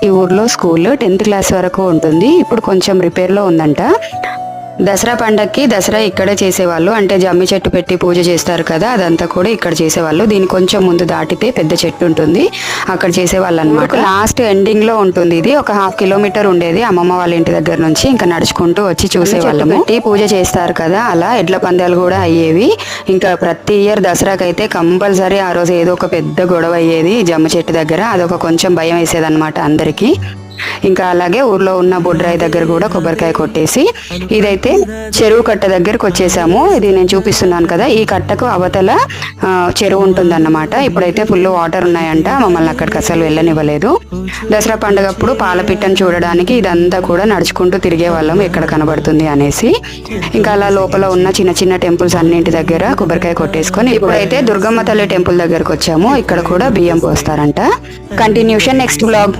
ఈ ఊర్లో school 10th class వరకు ఉంటుంది. ఇప్పుడు కొంచెం రిపేర్లో ఉందంట. దసరా పండక్కి దసరా ఇక్కడే చేసేవాళ్ళు. అంటే జమ్మి చెట్టు పెట్టి పూజ చేస్తారు కదా, అదంతా కూడా ఇక్కడ చేసేవాళ్ళు. దీని కొంచెం ముందు దాటితే పెద్ద చెట్టు ఉంటుంది, అక్కడ చేసేవాళ్ళు అనమాట. లాస్ట్ ఎండింగ్ లో ఉంటుంది ఇది. ఒక 1/2 కిలోమీటర్ ఉండేది అమ్మమ్మ వాళ్ళ ఇంటి దగ్గర నుంచి. ఇంకా నడుచుకుంటూ వచ్చి చూసేవాళ్ళము. పెట్టి పూజ చేస్తారు కదా, అలా ఎడ్ల పందాలు కూడా అయ్యేవి. ఇంకా ప్రతి ఇయర్ దసరాకి అయితే కంపల్సరీ ఆ రోజు ఏదో ఒక పెద్ద గొడవ అయ్యేది జమ్మి చెట్టు దగ్గర. అదొక కొంచెం భయం వేసేది అనమాట అందరికి. ఇంకా అలాగే ఊర్లో ఉన్న బొడ్రాయి దగ్గర కూడా కొబ్బరికాయ కొట్టేసి, ఇదైతే చెరువు కట్ట దగ్గరకు వచ్చేసాము. ఇది నేను చూపిస్తున్నాను కదా, ఈ కట్టకు అవతల చెరువు ఉంటుందన్నమాట. ఇప్పుడైతే ఫుల్ వాటర్ ఉన్నాయంట, మమ్మల్ని అక్కడికి అసలు వెళ్ళనివ్వలేదు. దసరా పండుగప్పుడు పాలపిట్టను చూడడానికి ఇదంతా కూడా నడుచుకుంటూ తిరిగే వాళ్ళం ఎక్కడ కనబడుతుంది అనేసి. ఇంకా అలా లోపల ఉన్న చిన్న చిన్న టెంపుల్స్ అన్నింటి దగ్గర కొబ్బరికాయ కొట్టేసుకొని ఇప్పుడైతే దుర్గమ్మ తల్లి టెంపుల్ దగ్గరకు వచ్చాము. ఇక్కడ కూడా బియ్యం పోస్తారంట. Continuation next blog.